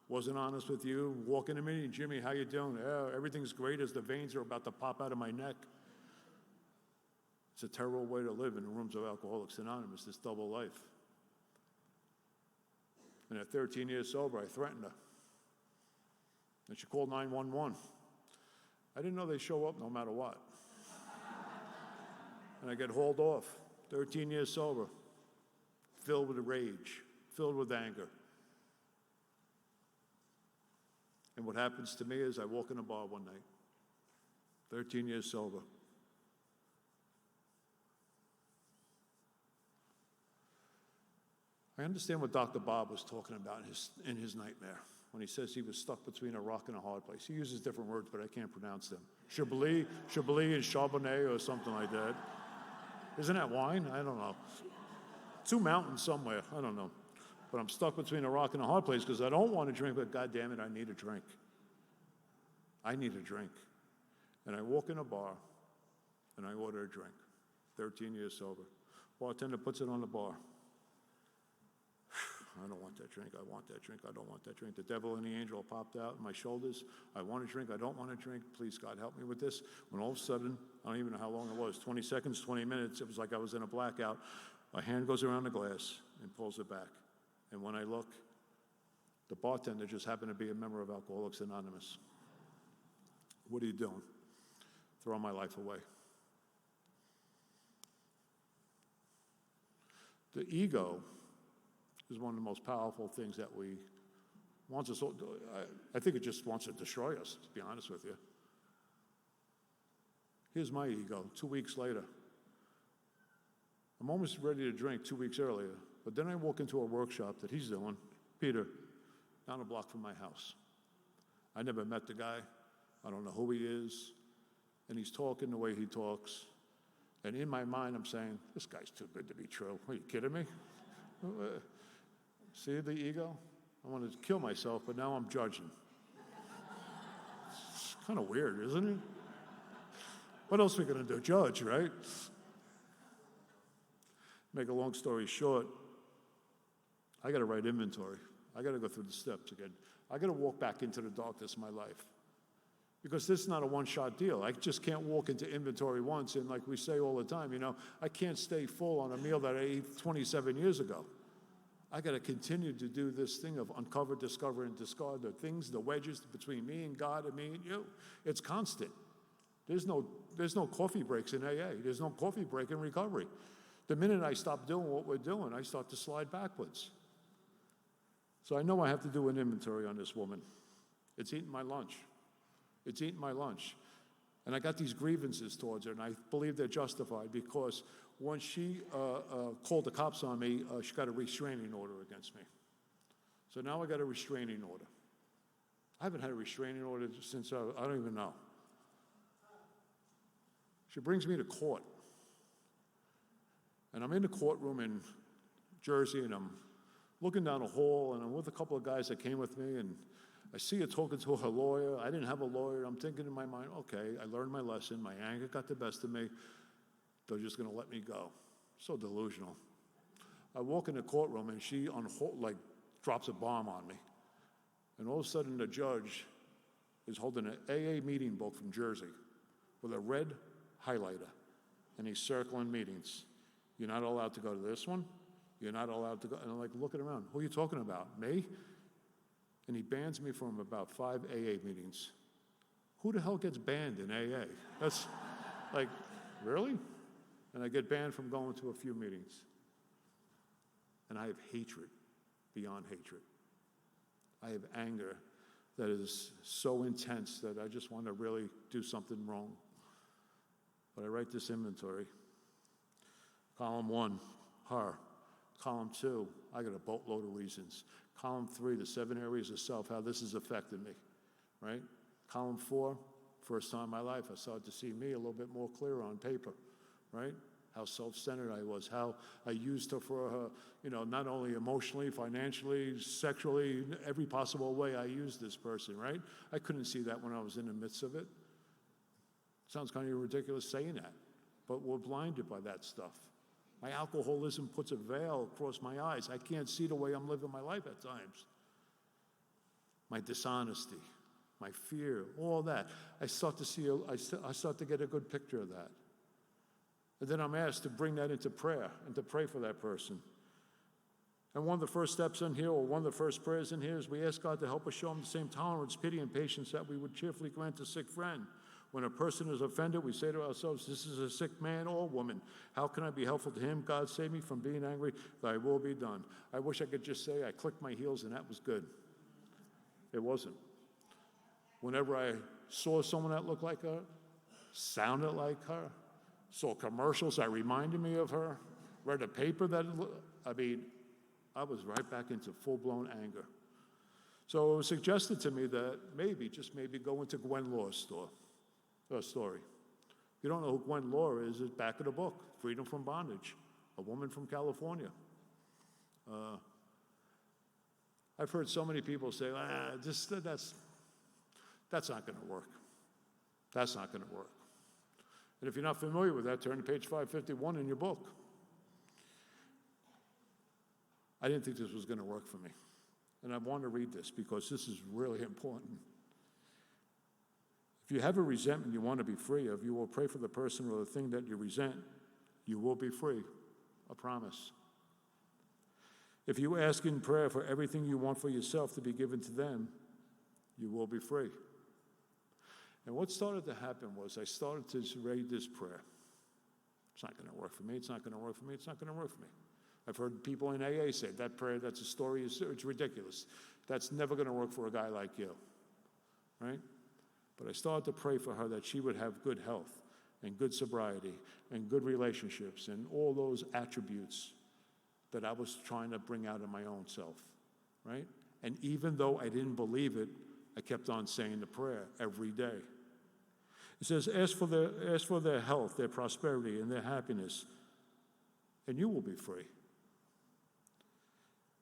Wasn't honest with you. Walk into me, Jimmy, how you doing? Oh, everything's great as the veins are about to pop out of my neck. It's a terrible way to live in the rooms of Alcoholics Anonymous, this double life. And at 13 years sober, I threatened her. And she called 911. I didn't know they show up no matter what. And I get hauled off, 13 years sober, filled with rage, filled with anger. And what happens to me is I walk in a bar one night, 13 years sober. I understand what Dr. Bob was talking about in his nightmare when he says he was stuck between a rock and a hard place. He uses different words, but I can't pronounce them. Chablis and Charbonnet or something like that. Isn't that wine? I don't know. Two mountains somewhere. I don't know. But I'm stuck between a rock and a hard place because I don't want to drink, but God damn it, I need a drink. I need a drink. And I walk in a bar, and I order a drink. 13 years sober. Bartender puts it on the bar. I don't want that drink. I want that drink. I don't want that drink. The devil and the angel popped out in my shoulders. I want a drink. I don't want a drink. Please, God, help me with this. When all of a sudden, I don't even know how long it was, 20 seconds, 20 minutes, it was like I was in a blackout. My hand goes around the glass and pulls it back. And when I look, the bartender just happened to be a member of Alcoholics Anonymous. What are you doing? Throwing my life away. The ego is one of the most powerful things that we wants us. I think it just wants to destroy us, to be honest with you. Here's my ego 2 weeks later. I'm almost ready to drink 2 weeks earlier, but then I walk into a workshop that he's doing, Peter, down a block from my house. I never met the guy. I don't know who he is. And he's talking the way he talks. And in my mind, I'm saying, this guy's too good to be true. Are you kidding me? See the ego? I wanted to kill myself, but now I'm judging. It's kind of weird, isn't it? What else are we going to do? Judge, right? Make a long story short, I got to write inventory. I got to go through the steps again. I got to walk back into the darkness of my life. Because this is not a one-shot deal. I just can't walk into inventory once, and like we say all the time, I can't stay full on a meal that I ate 27 years ago. I got to continue to do this thing of uncover, discover, and discard the things, the wedges between me and God and me and you. It's constant. There's no coffee breaks in AA. There's no coffee break in recovery. The minute I stop doing what we're doing, I start to slide backwards. So I know I have to do an inventory on this woman. It's eating my lunch. It's eating my lunch. And I got these grievances towards her, and I believe they're justified because when she called the cops on me, she got a restraining order against me. So now I got a restraining order. I haven't had a restraining order since I don't even know. She brings me to court. And I'm in the courtroom in Jersey, and I'm looking down a hall, and I'm with a couple of guys that came with me, and I see her talking to her lawyer. I didn't have a lawyer. I'm thinking in my mind, okay, I learned my lesson. My anger got the best of me. They're just going to let me go. So delusional. I walk in the courtroom, and she drops a bomb on me. And all of a sudden, the judge is holding an AA meeting book from Jersey with a red highlighter, and he's circling meetings. You're not allowed to go to this one. You're not allowed to go. And I'm like looking around. Who are you talking about? Me? And he bans me from about 5 AA meetings. Who the hell gets banned in AA? That's like, really? And I get banned from going to a few meetings. And I have hatred beyond hatred. I have anger that is so intense that I just want to really do something wrong. But I write this inventory. Column 1, her. Column 2, I got a boatload of reasons. Column 3, the 7 areas of self, how this has affected me, right? Column 4, first time in my life, I started to see me a little bit more clear on paper, right? How self-centered I was, how I used her for her, not only emotionally, financially, sexually, every possible way I used this person, right? I couldn't see that when I was in the midst of it. Sounds kind of ridiculous saying that, but we're blinded by that stuff. My alcoholism puts a veil across my eyes. I can't see the way I'm living my life at times. My dishonesty, my fear, all that. I start to get a good picture of that. And then I'm asked to bring that into prayer and to pray for that person. And one of the first steps in here, or one of the first prayers in here, is we ask God to help us show him the same tolerance, pity, and patience that we would cheerfully grant a sick friend. When a person is offended, we say to ourselves, this is a sick man or woman. How can I be helpful to him? God, save me from being angry. Thy will be done. I wish I could just say I clicked my heels and that was good. It wasn't. Whenever I saw someone that looked like her, sounded like her, saw commercials that reminded me of her, read a paper I was right back into full-blown anger. So it was suggested to me that maybe, just maybe, go into Gwen Law's story. If you don't know who Gwen Law is, it's back of the book, Freedom from Bondage, a woman from California. I've heard so many people say, that's not going to work. That's not going to work. And if you're not familiar with that, turn to page 551 in your book. I didn't think this was going to work for me. And I want to read this because this is really important. If you have a resentment you want to be free of, you will pray for the person or the thing that you resent. You will be free. I promise. If you ask in prayer for everything you want for yourself to be given to them, you will be free. And what started to happen was I started to read this prayer. It's not going to work for me. It's not going to work for me. It's not going to work for me. I've heard people in AA say that prayer, that's a story, it's ridiculous. That's never going to work for a guy like you, right? But I started to pray for her that she would have good health and good sobriety and good relationships and all those attributes that I was trying to bring out in my own self, right? And even though I didn't believe it, I kept on saying the prayer every day. It says, ask for their health, their prosperity, and their happiness, and you will be free.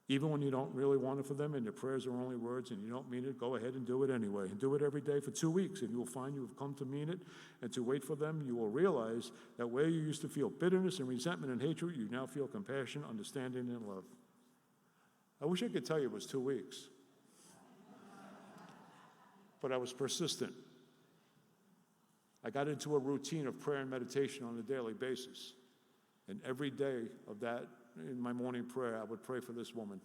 Even when you don't really want it for them and your prayers are only words and you don't mean it, go ahead and do it anyway. And do it every day for 2 weeks, and you will find you have come to mean it. And to wait for them, you will realize that where you used to feel bitterness and resentment and hatred, you now feel compassion, understanding, and love. I wish I could tell you it was 2 weeks. But I was persistent. I got into a routine of prayer and meditation on a daily basis. And every day of that, in my morning prayer, I would pray for this woman,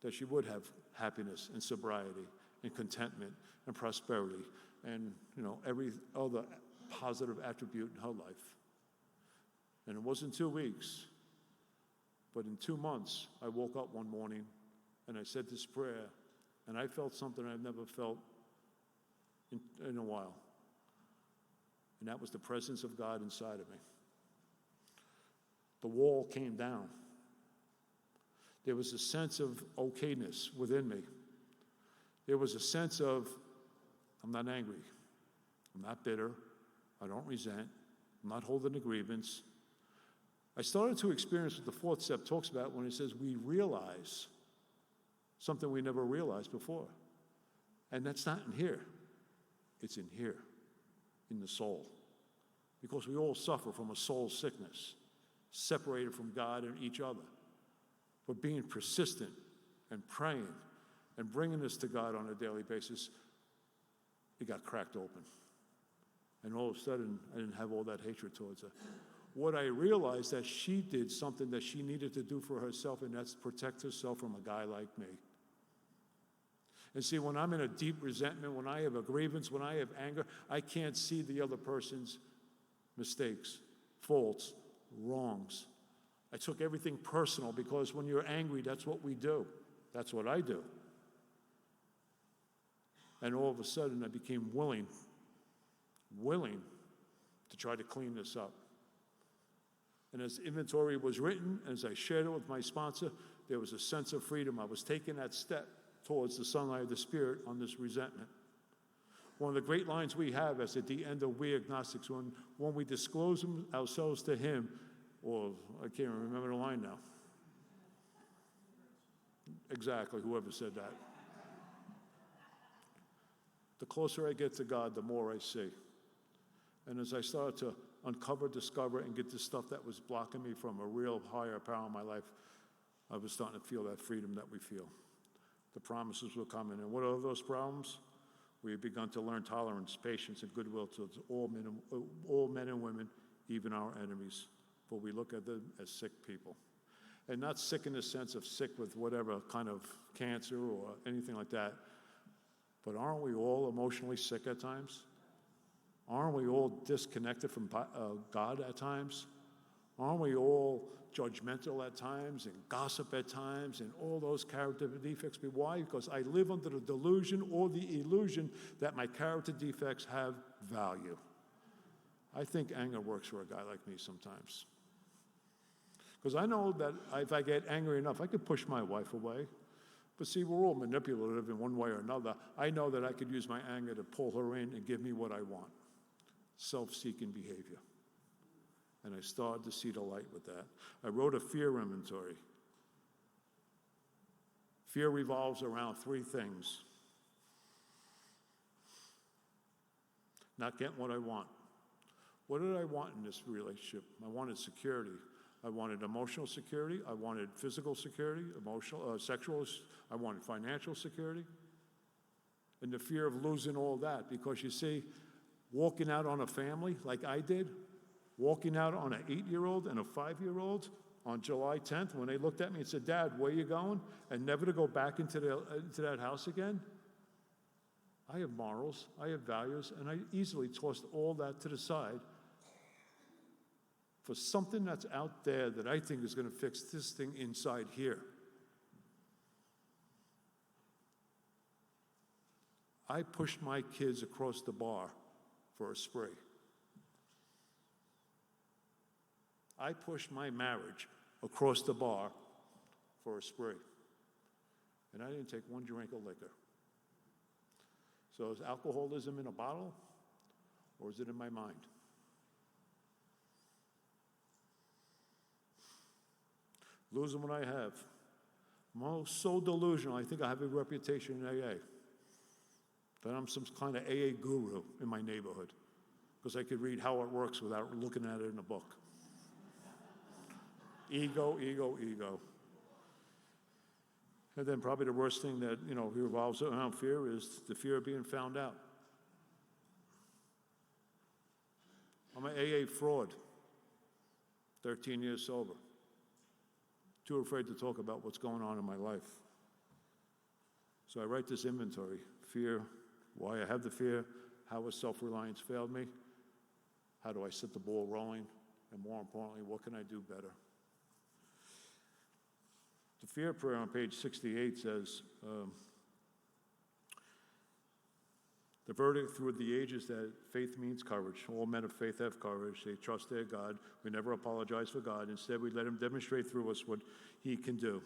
that she would have happiness and sobriety and contentment and prosperity and, every other positive attribute in her life. And it wasn't 2 weeks, but in 2 months, I woke up one morning and I said this prayer, and I felt something I've never felt in a while. And that was the presence of God inside of me. The wall came down. There was a sense of okayness within me. There was a sense of, I'm not angry. I'm not bitter. I don't resent. I'm not holding a grievance. I started to experience what the fourth step talks about when it says we realize something we never realized before. And that's not in here. It's in here, in the soul. Because we all suffer from a soul sickness, separated from God and each other. But being persistent and praying and bringing this to God on a daily basis, it got cracked open. And all of a sudden, I didn't have all that hatred towards her. What I realized that she did something that she needed to do for herself, and that's protect herself from a guy like me. And see, when I'm in a deep resentment, when I have a grievance, when I have anger, I can't see the other person's mistakes, faults, wrongs. I took everything personal because when you're angry, that's what we do. That's what I do. And all of a sudden, I became willing to try to clean this up. And as inventory was written, as I shared it with my sponsor, there was a sense of freedom. I was taking that step towards the sunlight of the Spirit on this resentment. One of the great lines we have is at the end of We Agnostics, when we disclose ourselves to Him, or I can't remember the line now. Exactly, whoever said that. The closer I get to God, the more I see. And as I started to uncover, discover, and get the stuff that was blocking me from a real higher power in my life, I was starting to feel that freedom that we feel. The promises were coming. And what are those problems? We have begun to learn tolerance, patience, and goodwill towards all men and women, even our enemies. For we look at them as sick people. And not sick in the sense of sick with whatever kind of cancer or anything like that. But aren't we all emotionally sick at times? Aren't we all disconnected from God at times? Aren't we all judgmental at times and gossip at times and all those character defects? Why? Because I live under the delusion or the illusion that my character defects have value. I think anger works for a guy like me sometimes. Because I know that if I get angry enough, I could push my wife away. But see, we're all manipulative in one way or another. I know that I could use my anger to pull her in and give me what I want. Self-seeking behavior. And I started to see the light with that. I wrote a fear inventory. Fear revolves around three things. not getting what I want. What did I want in this relationship? I wanted security. I wanted emotional security. I wanted physical security, sexual. I wanted financial security. And the fear of losing all that, because you see, walking out on a family like I did, walking out on an 8-year-old and a 5-year-old on July 10th, when they looked at me and said, "Dad, where you going?" and never to go back into that house again. I have morals, I have values, and I easily tossed all that to the side for something that's out there that I think is going to fix this thing inside here. I pushed my kids across the bar for a spree. I pushed my marriage across the bar for a spree. And I didn't take one drink of liquor. So is alcoholism in a bottle, or is it in my mind? Losing what I have. I'm so delusional, I think I have a reputation in AA. That I'm some kind of AA guru in my neighborhood, because I could read how it works without looking at it in a book. Ego, ego, ego. And then probably the worst thing that, revolves around fear is the fear of being found out. I'm an AA fraud, 13 years sober. Too afraid to talk about what's going on in my life. So I write this inventory: fear, why I have the fear, how has self-reliance failed me, how do I set the ball rolling, and more importantly, what can I do better? The fear prayer on page 68 says, the verdict through the ages that faith means courage. All men of faith have courage. They trust their God. We never apologize for God. Instead, we let him demonstrate through us what he can do.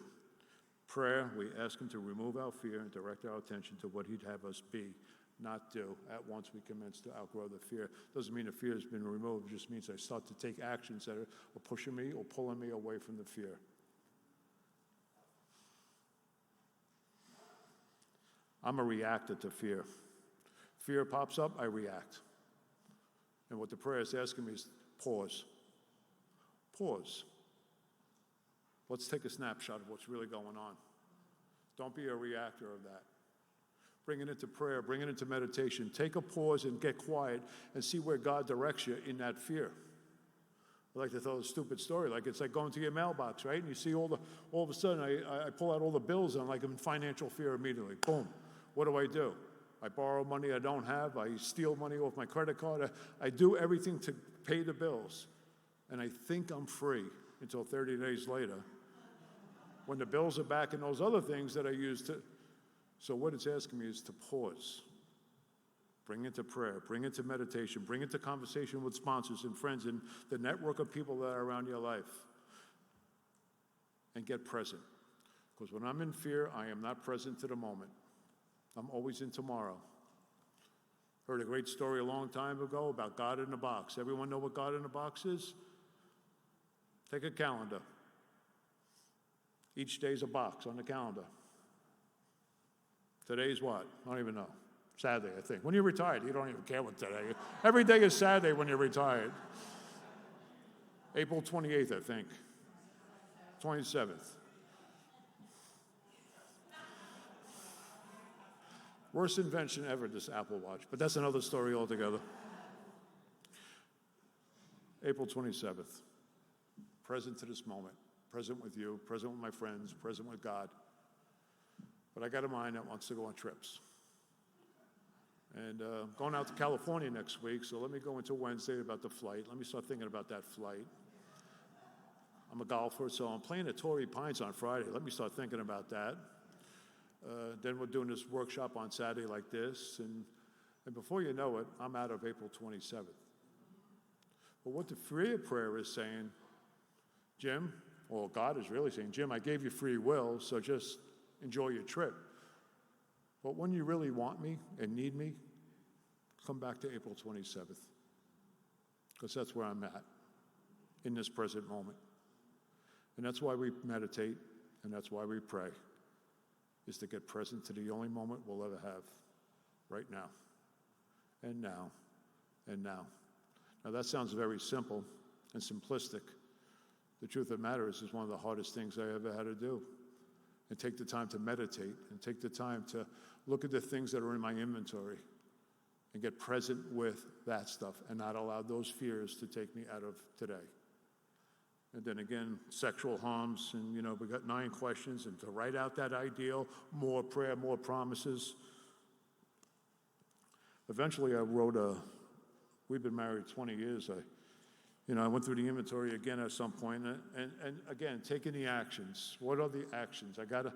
Prayer, we ask him to remove our fear and direct our attention to what he'd have us be, not do. At once we commence to outgrow the fear. Doesn't mean the fear has been removed. It just means I start to take actions that are pushing me or pulling me away from the fear. I'm a reactor to fear. Fear pops up, I react. And what the prayer is asking me is pause. Pause. Let's take a snapshot of what's really going on. Don't be a reactor of that. Bring it into prayer, bring it into meditation. Take a pause and get quiet and see where God directs you in that fear. I like to tell a stupid story. It's like going to your mailbox, right? And you see all of a sudden, I pull out all the bills and I'm in financial fear immediately. Boom. What do? I borrow money I don't have. I steal money off my credit card. I do everything to pay the bills. And I think I'm free until 30 days later, when the bills are back and those other things that I used to. So what it's asking me is to pause. Bring it to prayer, bring it to meditation, bring it to conversation with sponsors and friends and the network of people that are around your life. And get present. Because when I'm in fear, I am not present to the moment. I'm always in tomorrow. Heard a great story a long time ago about God in a box. Everyone know what God in a box is? Take a calendar. Each day's a box on the calendar. Today's what? I don't even know. Saturday, I think. When you're retired, you don't even care what today is. Every day is Saturday when you're retired. April 28th, I think. 27th. Worst invention ever, this Apple Watch, but that's another story altogether. April 27th. Present to this moment. Present with you, present with my friends, present with God. But I got a mind that wants to go on trips. And going out to California next week, so let me go into Wednesday about the flight. Let me start thinking about that flight. I'm a golfer, so I'm playing at Torrey Pines on Friday. Let me start thinking about that. Then we're doing this workshop on Saturday like this, and before you know it, I'm out of April 27th. But what the free prayer is saying, Jim, or God is really saying, Jim, I gave you free will, so just enjoy your trip. But when you really want me and need me, come back to April 27th, because that's where I'm at in this present moment. And that's why we meditate, and that's why we pray, is to get present to the only moment we'll ever have, right now, and now, and now. Now that sounds very simple and simplistic. The truth of the matter is one of the hardest things I ever had to do. And take the time to meditate and take the time to look at the things that are in my inventory and get present with that stuff and not allow those fears to take me out of today. And then again, sexual harms, and we got 9 questions, and to write out that ideal, more prayer, more promises. Eventually I wrote we've been married 20 years. I went through the inventory again at some point, and again, taking the actions. What are the actions? I gotta,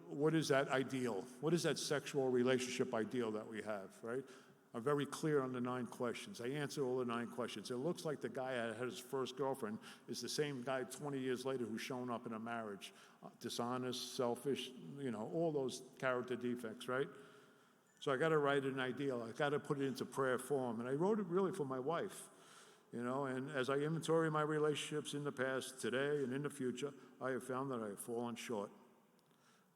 what is that ideal? What is that sexual relationship ideal that we have, right? I'm very clear on the 9 questions. I answer all the 9 questions. It looks like the guy that had his first girlfriend is the same guy 20 years later who's shown up in a marriage. Dishonest, selfish, all those character defects, right? So I gotta write an ideal. I gotta put it into prayer form. And I wrote it really for my wife. And as I inventory my relationships in the past, today, and in the future, I have found that I have fallen short.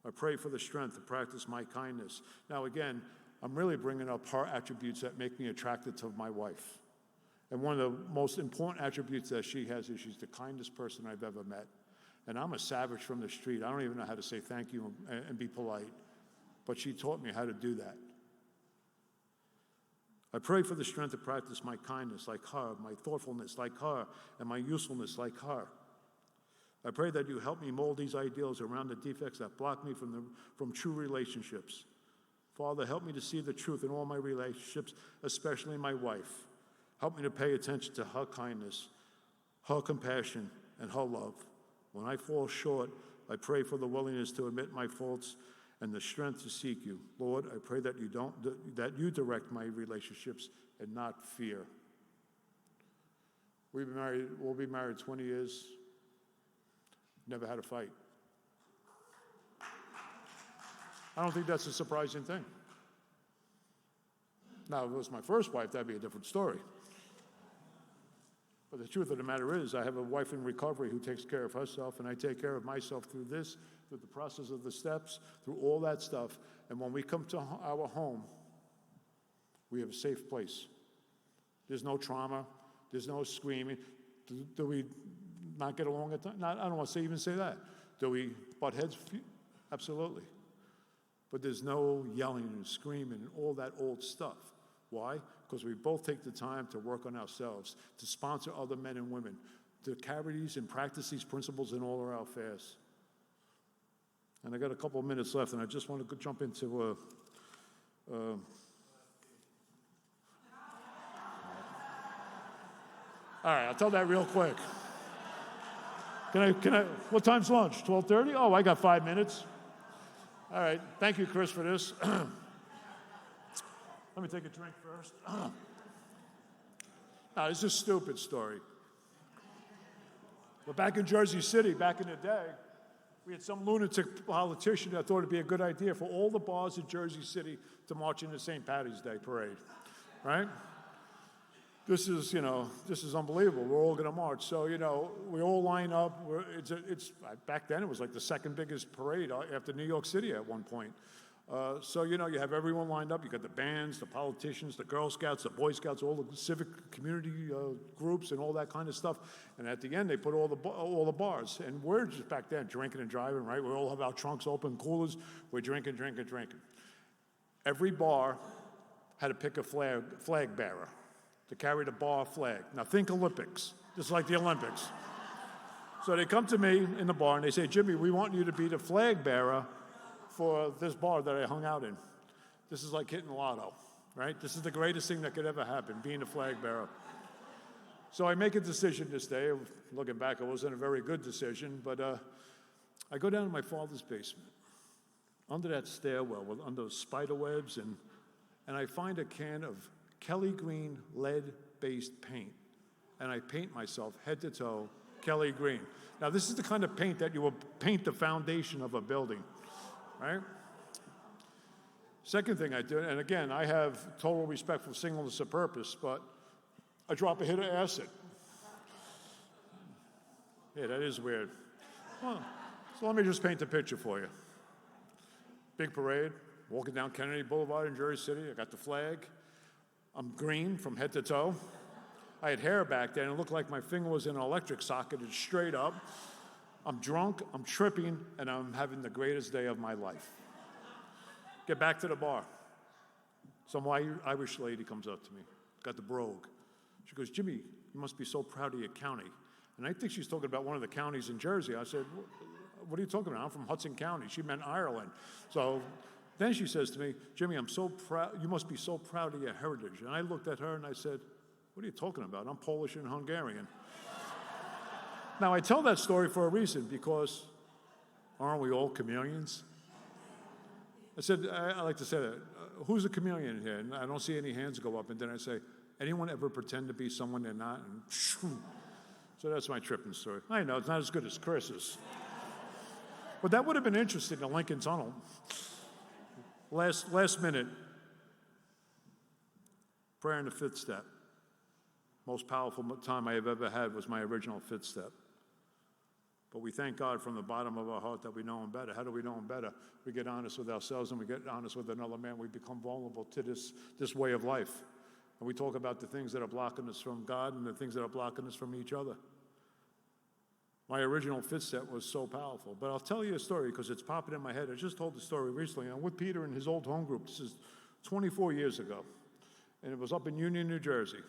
I pray for the strength to practice my kindness. Now, again, I'm really bringing up her attributes that make me attracted to my wife. And one of the most important attributes that she has is she's the kindest person I've ever met. And I'm a savage from the street. I don't even know how to say thank you and be polite. But she taught me how to do that. I pray for the strength to practice my kindness like her, my thoughtfulness like her, and my usefulness like her. I pray that you help me mold these ideals around the defects that block me from true relationships. Father, help me to see the truth in all my relationships, especially my wife. Help me to pay attention to her kindness, her compassion, and her love. When I fall short, I pray for the willingness to admit my faults and the strength to seek you. Lord, I pray that you direct my relationships and not fear. We'll be married 20 years. Never had a fight. I don't think that's a surprising thing. Now, if it was my first wife, that'd be a different story. But the truth of the matter is, I have a wife in recovery who takes care of herself, and I take care of myself through the process of the steps, through all that stuff. And when we come to our home, we have a safe place. There's no trauma. There's no screaming. Do we not get along at times? I don't want to even say that. Do we butt heads? Absolutely. But there's no yelling and screaming and all that old stuff. Why? Because we both take the time to work on ourselves, to sponsor other men and women, to carry these and practice these principles in all of our affairs. And I got a couple of minutes left, and I just want to jump into all right, I'll tell that real quick. Can I, what time's lunch? 12:30? Oh, I got 5 minutes. All right, thank you, Chris, for this. Let me take a drink first. Now, this is a stupid story. But back in Jersey City, back in the day, we had some lunatic politician that thought it'd be a good idea for all the bars in Jersey City to march in the St. Patty's Day parade, right? This is unbelievable. We're all going to march. So, we all line up. Back then, it was like the second biggest parade after New York City at one point. So, you have everyone lined up. You got the bands, the politicians, the Girl Scouts, the Boy Scouts, all the civic community groups and all that kind of stuff. And at the end, they put all the bars. And we're just back then drinking and driving, right? We all have our trunks open, coolers. We're drinking. Every bar had to pick a flag bearer to carry the bar flag. Now, think Olympics, just like the Olympics. So they come to me in the bar and they say, Jimmy, we want you to be the flag bearer for this bar that I hung out in. This is like hitting lotto, right? This is the greatest thing that could ever happen, being a flag bearer. So I make a decision this day. Looking back, it wasn't a very good decision, but I go down to my father's basement, under that stairwell, under spider webs, and I find a can of Kelly Green lead-based paint, and I paint myself head to toe Kelly Green. Now, this is the kind of paint that you will paint the foundation of a building, right? Second thing I do, and again, I have total respect for singleness of purpose, but I drop a hit of acid. Yeah, that is weird. Well, so let me just paint the picture for you. Big parade, walking down Kennedy Boulevard in Jersey City. I got the flag. I'm green from head to toe. I had hair back then. It looked like my finger was in an electric socket. It's straight up. I'm drunk, I'm tripping, and I'm having the greatest day of my life. Get back to the bar. Some Irish lady comes up to me, got the brogue. She goes, Jimmy, you must be so proud of your county. And I think she's talking about one of the counties in Jersey. I said, what are you talking about? I'm from Hudson County. She meant Ireland. So then she says to me, Jimmy, I'm so proud, you must be so proud of your heritage. And I looked at her and I said, what are you talking about? I'm Polish and Hungarian. Now, I tell that story for a reason, because aren't we all chameleons? I said, I like to say that. Who's a chameleon here? And I don't see any hands go up. And then I say, anyone ever pretend to be someone they're not? And so that's my tripping story. I know, it's not as good as Chris's. But that would have been interesting in Lincoln Tunnel. Last minute, prayer in the fifth step. Most powerful time I have ever had was my original fifth step. But we thank God from the bottom of our heart that we know Him better. How do we know Him better? We get honest with ourselves and we get honest with another man. We become vulnerable to this way of life. And we talk about the things that are blocking us from God and the things that are blocking us from each other. My original fifth step was so powerful. But I'll tell you a story because it's popping in my head. I just told the story recently. I'm with Peter in his old home group. This is 24 years ago. And it was up in Union, New Jersey.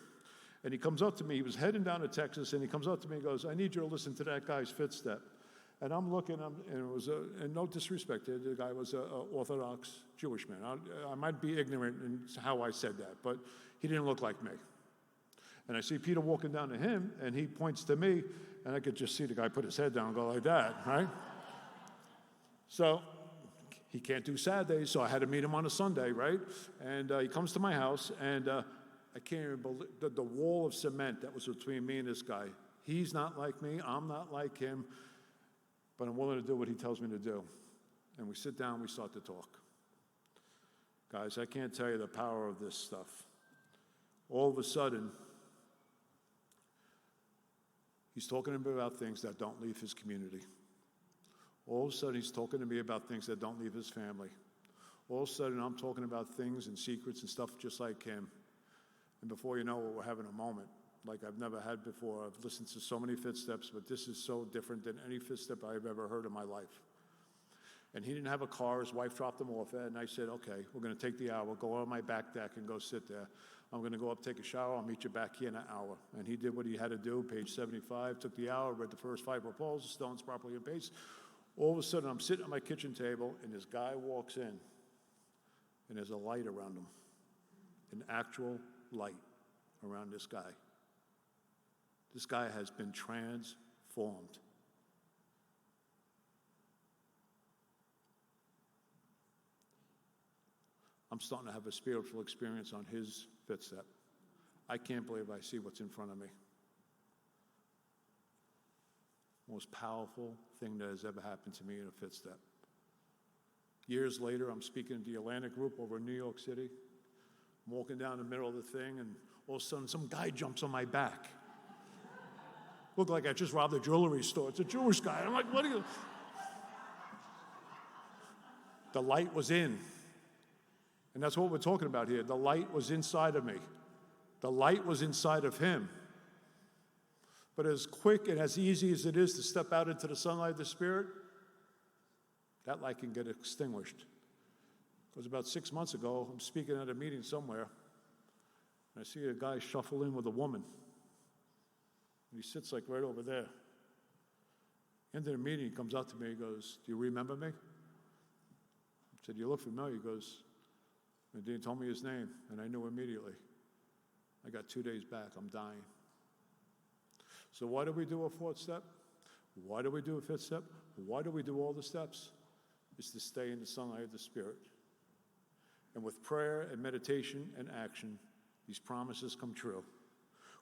And he comes up to me, he was heading down to Texas, and he comes up to me and goes, I need you to listen to that guy's fifth step. And I'm looking, and it was, and no disrespect, the guy was an Orthodox Jewish man. I might be ignorant in how I said that, but he didn't look like me. And I see Peter walking down to him, and he points to me, and I could just see the guy put his head down and go like that, right? So he can't do Saturdays, so I had to meet him on a Sunday, right? And he comes to my house, and I can't even believe the wall of cement that was between me and this guy. He's not like me, I'm not like him, but I'm willing to do what he tells me to do. And we sit down, we start to talk. Guys, I can't tell you the power of this stuff. All of a sudden, he's talking to me about things that don't leave his community. All of a sudden, he's talking to me about things that don't leave his family. All of a sudden, I'm talking about things and secrets and stuff just like him. And before you know it, we're having a moment like I've never had before. I've listened to so many fifth steps, but this is so different than any fifth step I've ever heard in my life. And he didn't have a car. His wife dropped him off at, and I said, okay, we're going to take the hour, go on my back deck and go sit there. I'm going to go up, take a shower. I'll meet you back here in an hour. And he did what he had to do, page 75, took the hour, read the first 5 proposals, stones properly in pace. All of a sudden, I'm sitting at my kitchen table, and this guy walks in, and there's a light around him, an actual light around this guy. This guy has been transformed. I'm starting to have a spiritual experience on his fifth step. I can't believe I see what's in front of me. Most powerful thing that has ever happened to me in a fifth step. Years later, I'm speaking at the Atlantic Group over in New York City. I'm walking down the middle of the thing, and all of a sudden, some guy jumps on my back. Looked like I just robbed a jewelry store. It's a Jewish guy. I'm like, what are you? The light was in. And that's what we're talking about here. The light was inside of me. The light was inside of him. But as quick and as easy as it is to step out into the sunlight of the Spirit, that light can get extinguished. Because about 6 months ago, I'm speaking at a meeting somewhere, and I see a guy shuffle in with a woman. And he sits like right over there. End of the meeting, he comes out to me, he goes, do you remember me? I said, you look familiar. He goes, and he told me his name, and I knew immediately. I got 2 days back, I'm dying. So why do we do a fourth step? Why do we do a fifth step? Why do we do all the steps? It's to stay in the sunlight of the Spirit. And with prayer and meditation and action, these promises come true.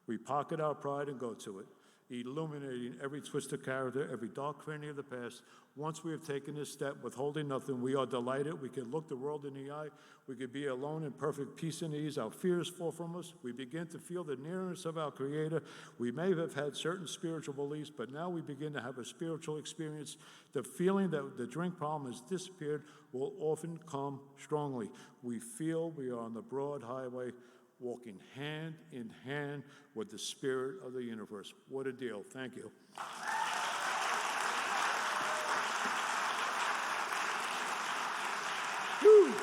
We pocket our pride and go to it, illuminating every twisted character, every dark cranny of the past. Once we have taken this step, withholding nothing, we are delighted. We can look the world in the eye. We can be alone in perfect peace and ease. Our fears fall from us. We begin to feel the nearness of our Creator. We may have had certain spiritual beliefs, but now we begin to have a spiritual experience. The feeling that the drink problem has disappeared will often come strongly. We feel we are on the broad highway walking hand in hand with the spirit of the universe. What a deal. Thank you. Woo.